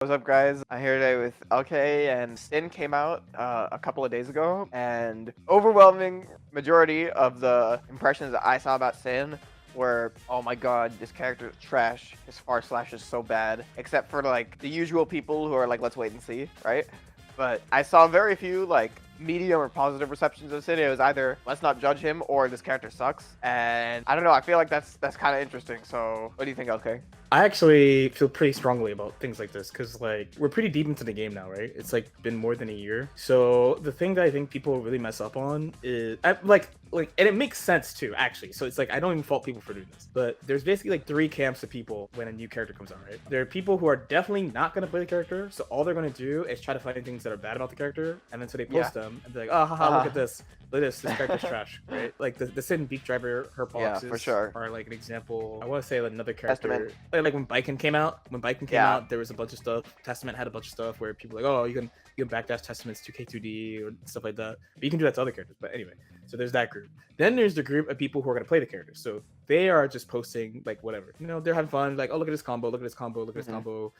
What's up, guys? I'm here today with LK, and Sin came out a couple of days ago, and overwhelming majority of the impressions that I saw about Sin were, oh my god, this character is trash. His far slash is so bad. Except for like the usual people who are like, let's wait and see, right? But I saw very few like medium or positive receptions of Sin. It was either let's not judge him or this character sucks. And I don't know. I feel like that's kind of interesting. So what do you think, LK? I actually feel pretty strongly about things like this because, like, we're pretty deep into the game now, right? It's like been more than a year. So the thing that I think people really mess up on is and it makes sense too, actually. So it's like I don't even fault people for doing this, but there's basically like three camps of people when a new character comes out, right? There are people who are definitely not gonna play the character, so all they're gonna do is try to find things that are bad about the character, and then so they post them and be like, oh, haha, look at this. Look at this character's trash, right? Like the Sin Beak Driver, her boxes for sure. are like an example. I want to say another character, Testament. like when Baiken came out. When Baiken came out, there was a bunch of stuff. Testament had a bunch of stuff where people were like, oh, you can backdash Testament's 2K2D or stuff like that. But you can do that to other characters. But anyway, so there's that group. Then there's the group of people who are gonna play the characters. So they are just posting like whatever. You know, they're having fun. Like, oh, look at this combo. Look at this combo. Look at this combo.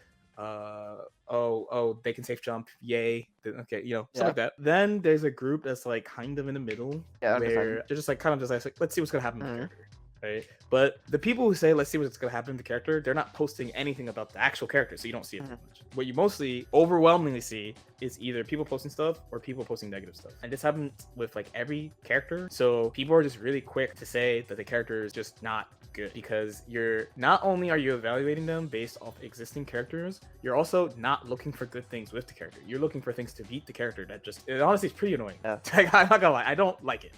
They can safe jump, yay. Okay, you know, stuff like that. Then there's a group that's like kind of in the middle, where they're just like kind of just like, let's see what's gonna happen with the character, right? But the people who say let's see what's gonna happen with the character, they're not posting anything about the actual character, so you don't see it that much. What you mostly overwhelmingly see is either people posting stuff or people posting negative stuff, and this happens with like every character. So people are just really quick to say that the character is just not good, because you're not only are you evaluating them based off existing characters, you're also not looking for good things with the character. You're looking for things to beat the character. That just, it honestly is pretty annoying. Like, I'm not gonna lie, I don't like it.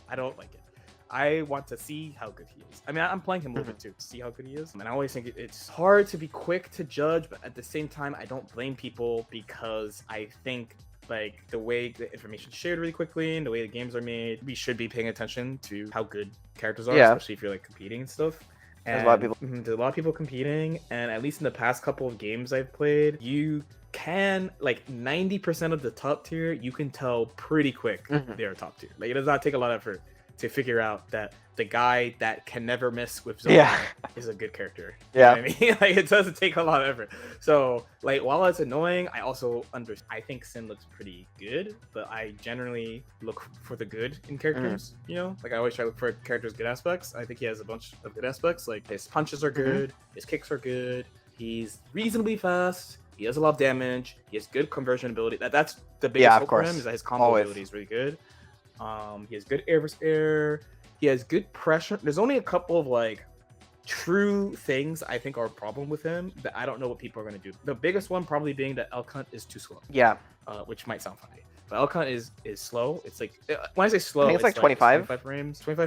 I want to see how good he is. I mean, I'm playing him a little bit too to see how good he is. And I always think it's hard to be quick to judge, but at the same time, I don't blame people, because I think like the way the information is shared really quickly and the way the games are made, we should be paying attention to how good characters are, especially if you're like competing and stuff. And there's a lot of people competing, and at least in the past couple of games I've played, you can, like 90% of the top tier, you can tell pretty quick they're top tier. Like, it does not take a lot of effort to figure out that the guy that can never miss with Zone is a good character. You know what I mean? Like, it doesn't take a lot of effort. So like, while it's annoying, I also I think Sin looks pretty good, but I generally look for the good in characters. You know, like I always try to look for characters' good aspects. I think he has a bunch of good aspects. Like, his punches are good, his kicks are good, he's reasonably fast, he does a lot of damage, he has good conversion ability. That's the biggest hope for him, is that his combo ability is really good. He has good air versus air. He has good pressure. There's only a couple of like true things I think are a problem with him that I don't know what people are going to do. The biggest one probably being that Elk Hunt is too slow. Which might sound funny, but Elk Hunt is slow. It's like, when I say slow, I think it's like 25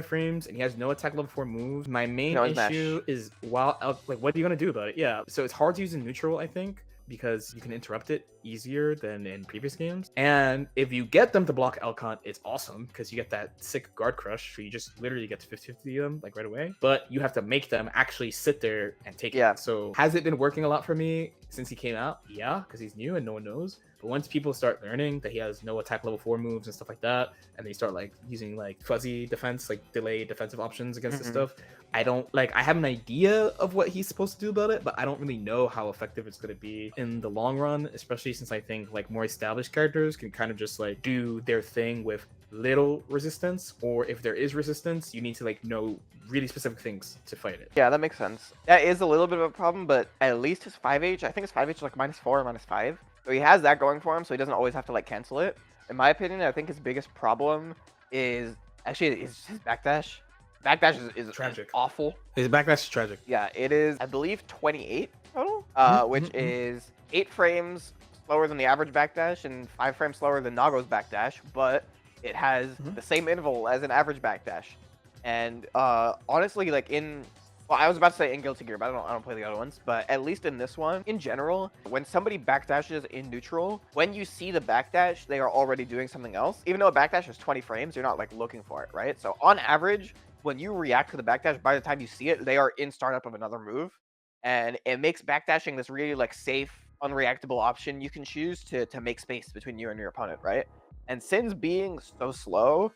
frames, and he has no attack level 4 moves. My main issue is, what are you going to do about it? Yeah, so it's hard to use in neutral, I think, because you can interrupt it easier than in previous games. And if you get them to block Elk Hunt, it's awesome, because you get that sick guard crush, so you just literally get to 50-50 them like right away. But you have to make them actually sit there and take it. So has it been working a lot for me since he came out? Yeah, because he's new and no one knows. But once people start learning that he has no attack level 4 moves and stuff like that, and they start like using like fuzzy defense, like delayed defensive options against this stuff, I have an idea of what he's supposed to do about it, but I don't really know how effective it's going to be in the long run, especially since I think like more established characters can kind of just like do their thing with little resistance, or if there is resistance, you need to like know really specific things to fight it. Yeah, that makes sense. That is a little bit of a problem, but at least his 5H, I think his 5H is like -4 or -5. So he has that going for him, so he doesn't always have to like cancel it. In my opinion, I think his biggest problem is actually his backdash. Backdash is tragic. Awful. His backdash is tragic. Yeah, it is, I believe, 28 total, which is 8 frames slower than the average backdash and 5 frames slower than Nago's backdash, but it has the same interval as an average backdash. And honestly, like well, I was about to say in Guilty Gear, but I don't play the other ones. But at least in this one, in general, when somebody backdashes in neutral, when you see the backdash, they are already doing something else. Even though a backdash is 20 frames, you're not like looking for it, right? So on average, when you react to the backdash, by the time you see it, they are in startup of another move. And it makes backdashing this really like safe, unreactable option you can choose to make space between you and your opponent, right? And Sin's being so slow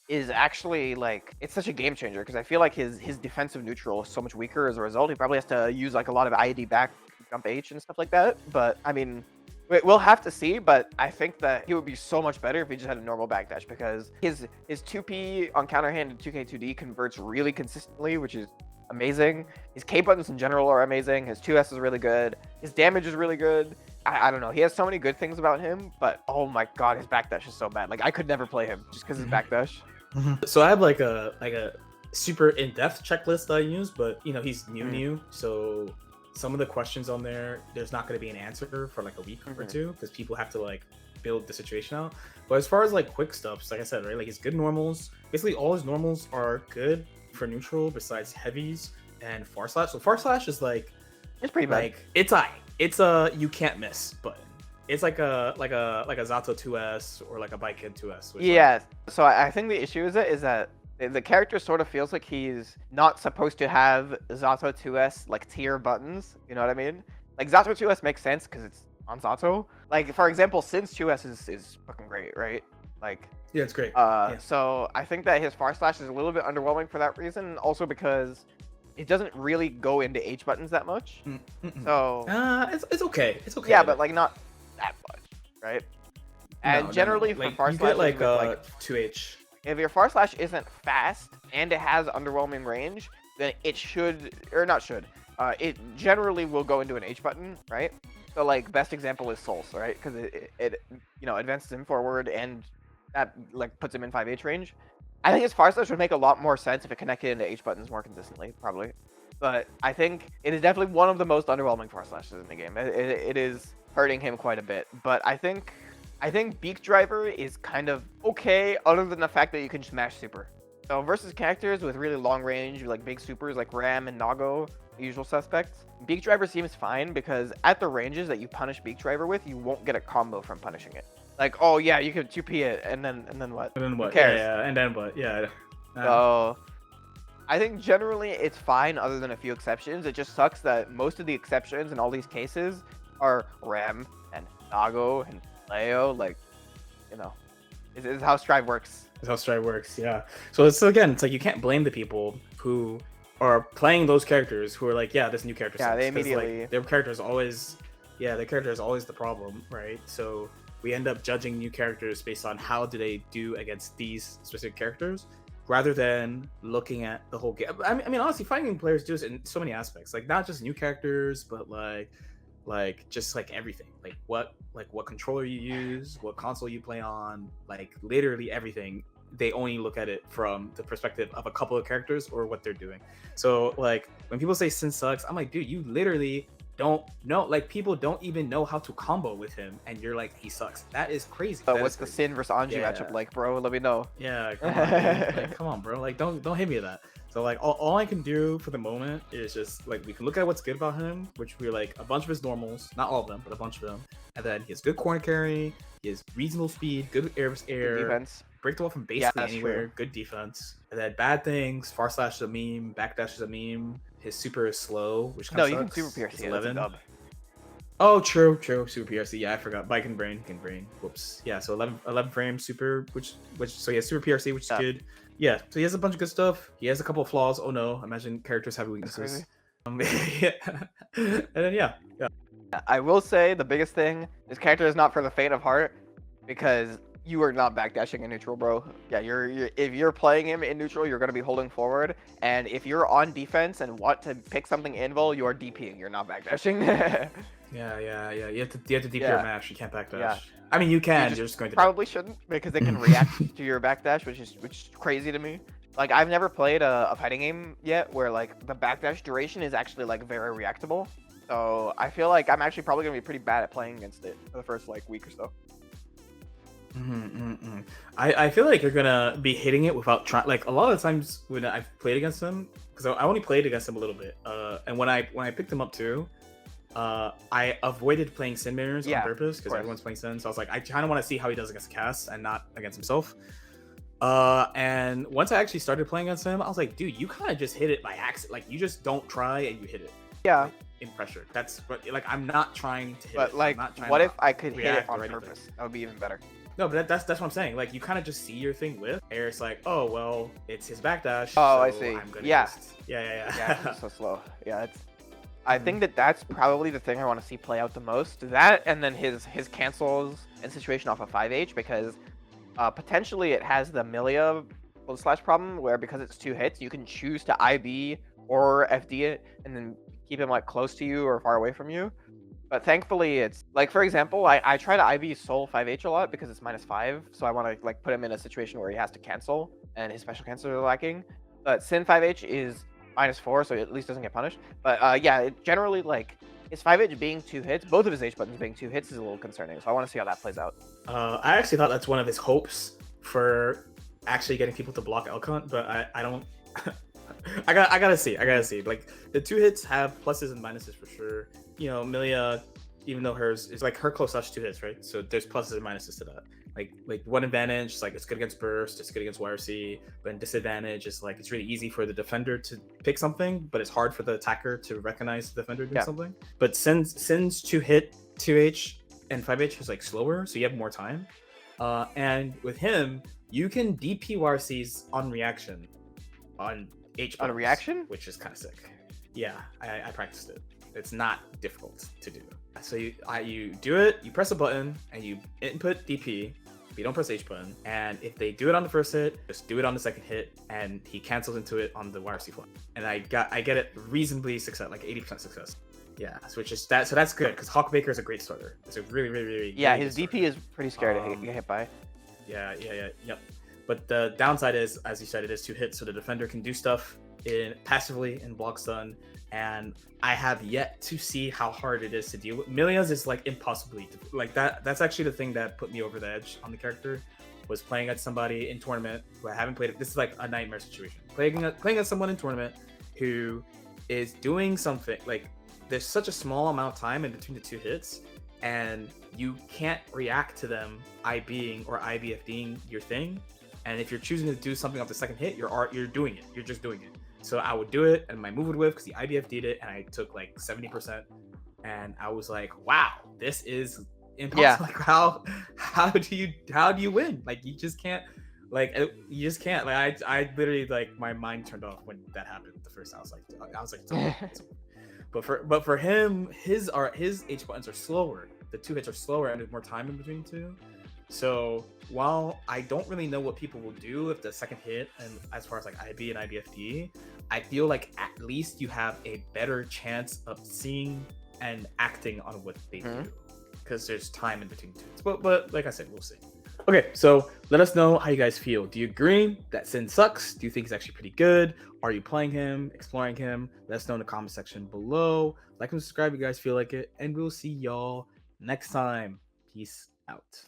is actually like, it's such a game changer, because I feel like his defensive neutral is so much weaker as a result. He probably has to use like a lot of IED back jump H and stuff like that. But I mean, We'll have to see, but I think that he would be so much better if he just had a normal backdash, because his 2P on counter hand and 2K 2D converts really consistently, which is amazing. His K buttons in general are amazing. His 2S is really good. His damage is really good. I don't know. He has so many good things about him, but oh my god, his backdash is so bad. Like I could never play him just because his backdash. So I have like a super in-depth checklist that I use, but you know he's new, so some of the questions on there's not going to be an answer for like a week or two because people have to like build the situation out. But as far as like quick stuff, like I said, right, like his good normals, basically all his normals are good for neutral besides heavies and far slash. So far slash is like it's pretty bad. Like it's a you can't miss button. It's like a Zato 2S or like a Bike Kid 2S. Yeah. So I think the issue is that the character sort of feels like he's not supposed to have Zato 2S like tier buttons. You know what I mean? Like Zato 2S makes sense because it's on Zato. Like for example, Sin's 2S is fucking great, right? Like yeah, it's great. So I think that his far slash is a little bit underwhelming for that reason. Also because it doesn't really go into H buttons that much. So it's okay. It's okay. Yeah, but like not that much, right? And generally for like, far slash, you get like 2H. If your far slash isn't fast and it has underwhelming range, then it should, or not should, it generally will go into an H button, right? So like best example is Souls, right? Because it you know advances him forward and that like puts him in 5H range. I think his far slash would make a lot more sense if it connected into H buttons more consistently, probably. But I think it is definitely one of the most underwhelming far slashes in the game. It is hurting him quite a bit. But I think Beak Driver is kind of okay, other than the fact that you can smash super. So versus characters with really long range, like big supers like Ram and Nago, the usual suspects, Beak Driver seems fine because at the ranges that you punish Beak Driver with, you won't get a combo from punishing it. Like, oh yeah, you could 2P it, and then what? And then what? Who cares? Yeah, and then what? Yeah. So I think generally it's fine, other than a few exceptions. It just sucks that most of the exceptions in all these cases are Ram and Nago and Leo. Like, you know, this is how Strive works. It's how Strive works. Yeah. So it's like you can't blame the people who are playing those characters who are like, yeah, this new character sucks. Yeah, they immediately. Like, their character is always the problem, right? So we end up judging new characters based on how do they do against these specific characters, rather than looking at the whole game. I mean, honestly, fighting players do this in so many aspects, like not just new characters, but like just like everything, like what controller you use, what console you play on, like literally everything. They only look at it from the perspective of a couple of characters or what they're doing. So like when people say Sin sucks, I'm like, dude, you literally don't know. Like people don't even know how to combo with him, and you're like, he sucks. That is crazy. What's the Sin versus Anju matchup like, bro? Let me know. Yeah, come on, like, come on, bro. Like don't hit me with that. So like all I can do for the moment is just like we can look at what's good about him, which we're like a bunch of his normals, not all of them, but a bunch of them. And then he has good corner carry, he has reasonable speed, good air good defense, break the wall from basically anywhere, true. Good defense. And then bad things, far slash is a meme, backdash is a meme. His super is slow, which kind of sucks. You can super PRC. 11. That's a dub. Oh, true. Super PRC. Yeah, I forgot. Bike and brain. Whoops. Yeah, so 11 frames super, which so he has super PRC, which is good. Yeah, so he has a bunch of good stuff. He has a couple of flaws. Oh no, imagine characters have weaknesses. Yeah. And then yeah. I will say the biggest thing, this character is not for the faint of heart, because you are not backdashing in neutral, bro. Yeah, you're if you're playing him in neutral, you're gonna be holding forward, and if you're on defense and want to pick something invul, you are DPing. You're not backdashing. Yeah. You have to DP your mash. You can't backdash. Yeah. I mean, you can. You're just going to probably shouldn't, because it can react to your backdash, which is crazy to me. Like I've never played a fighting game yet where like the backdash duration is actually like very reactable. So I feel like I'm actually probably gonna be pretty bad at playing against it for the first like week or so. I feel like you're gonna be hitting it without trying. Like a lot of the times when I've played against them, because I only played against them a little bit, and when I picked them up too, I avoided playing Sin mirrors on purpose because everyone's playing Sin. So I was like, I kind of want to see how he does against casts and not against himself. And once I actually started playing against him, I was like, dude, you kind of just hit it by accident. Like you just don't try and you hit it. Yeah. Like, in pressure. That's what. Like I'm not trying to hit it. But like, what if I could hit it on purpose? That would be even better. No, but that's what I'm saying. Like you kind of just see your thing with. Air. It's like, oh well, it's his backdash. Oh, so I see. I'm gonna Yeah. Yeah. Yeah, it's so slow. Yeah, it's. I think that that's probably the thing I want to see play out the most. That and then his cancels and situation off of 5H, because potentially it has the Milia / problem where because it's 2 hits, you can choose to IB or FD it and then keep him like close to you or far away from you. But thankfully, it's like, for example, I try to IB Soul 5H a lot because it's -5, so I want to like put him in a situation where he has to cancel and his special cancels are lacking. But Sin 5H is -4, so he at least doesn't get punished. But yeah, it generally like his 5H being 2 hits, both of his H buttons being 2 hits is a little concerning. So I want to see how that plays out. I actually thought that's one of his hopes for actually getting people to block Elcont, but I don't. I gotta see. Like the 2 hits have pluses and minuses for sure. You know, Milia, even though hers is like her close touch 2 hits, right? So there's pluses and minuses to that. Like one advantage, like it's good against burst, it's good against YRC, but disadvantage is like it's really easy for the defender to pick something, but it's hard for the attacker to recognize the defender doing something. But since 2 hit 2H and 5H is like slower, so you have more time. And with him, you can DP YRCs on reaction on H buttons, on reaction, which is kind of sick. Yeah, I practiced it. It's not difficult to do. So you do it, you press a button, and you input DP. You don't press H button, and if they do it on the first hit, just do it on the second hit, and he cancels into it on the YRC flag. And I get it reasonably success, like 80% success. Yeah, so which is that. So that's good because Hawkbaker is a great starter. It's a really yeah. His DP is pretty scary to get hit by. Yep. But the downside is, as you said, it is 2 hits, so the defender can do stuff passively in block stun, and I have yet to see how hard it is to deal with. Milia's is like impossibly like that. That's actually the thing that put me over the edge on the character, was playing at somebody in tournament who I haven't played it. This is like a nightmare situation. Playing at someone in tournament who is doing something like there's such a small amount of time in between the 2 hits, and you can't react to them IBing or IBFDing your thing. And if you're choosing to do something off the second hit, you're doing it. You're just doing it. So I would do it, and my move would whiff because the IBF did it, and I took like 70%. And I was like, wow, this is impossible. Yeah. Like how do you win? Like you just can't. Like I literally like my mind turned off when that happened the first time. I was like, but for him, his H buttons are slower. The 2 hits are slower, and there's more time in between the 2. So while I don't really know what people will do if the second hit, and as far as like IB and IBFD, I feel like at least you have a better chance of seeing and acting on what they do, because there's time in between 2 hits. But like I said, we'll see. Okay, so let us know how you guys feel. Do you agree that Sin sucks? Do you think he's actually pretty good? Are you playing him, exploring him? Let us know in the comment section below. Like and subscribe if you guys feel like it, and we'll see y'all next time. Peace out.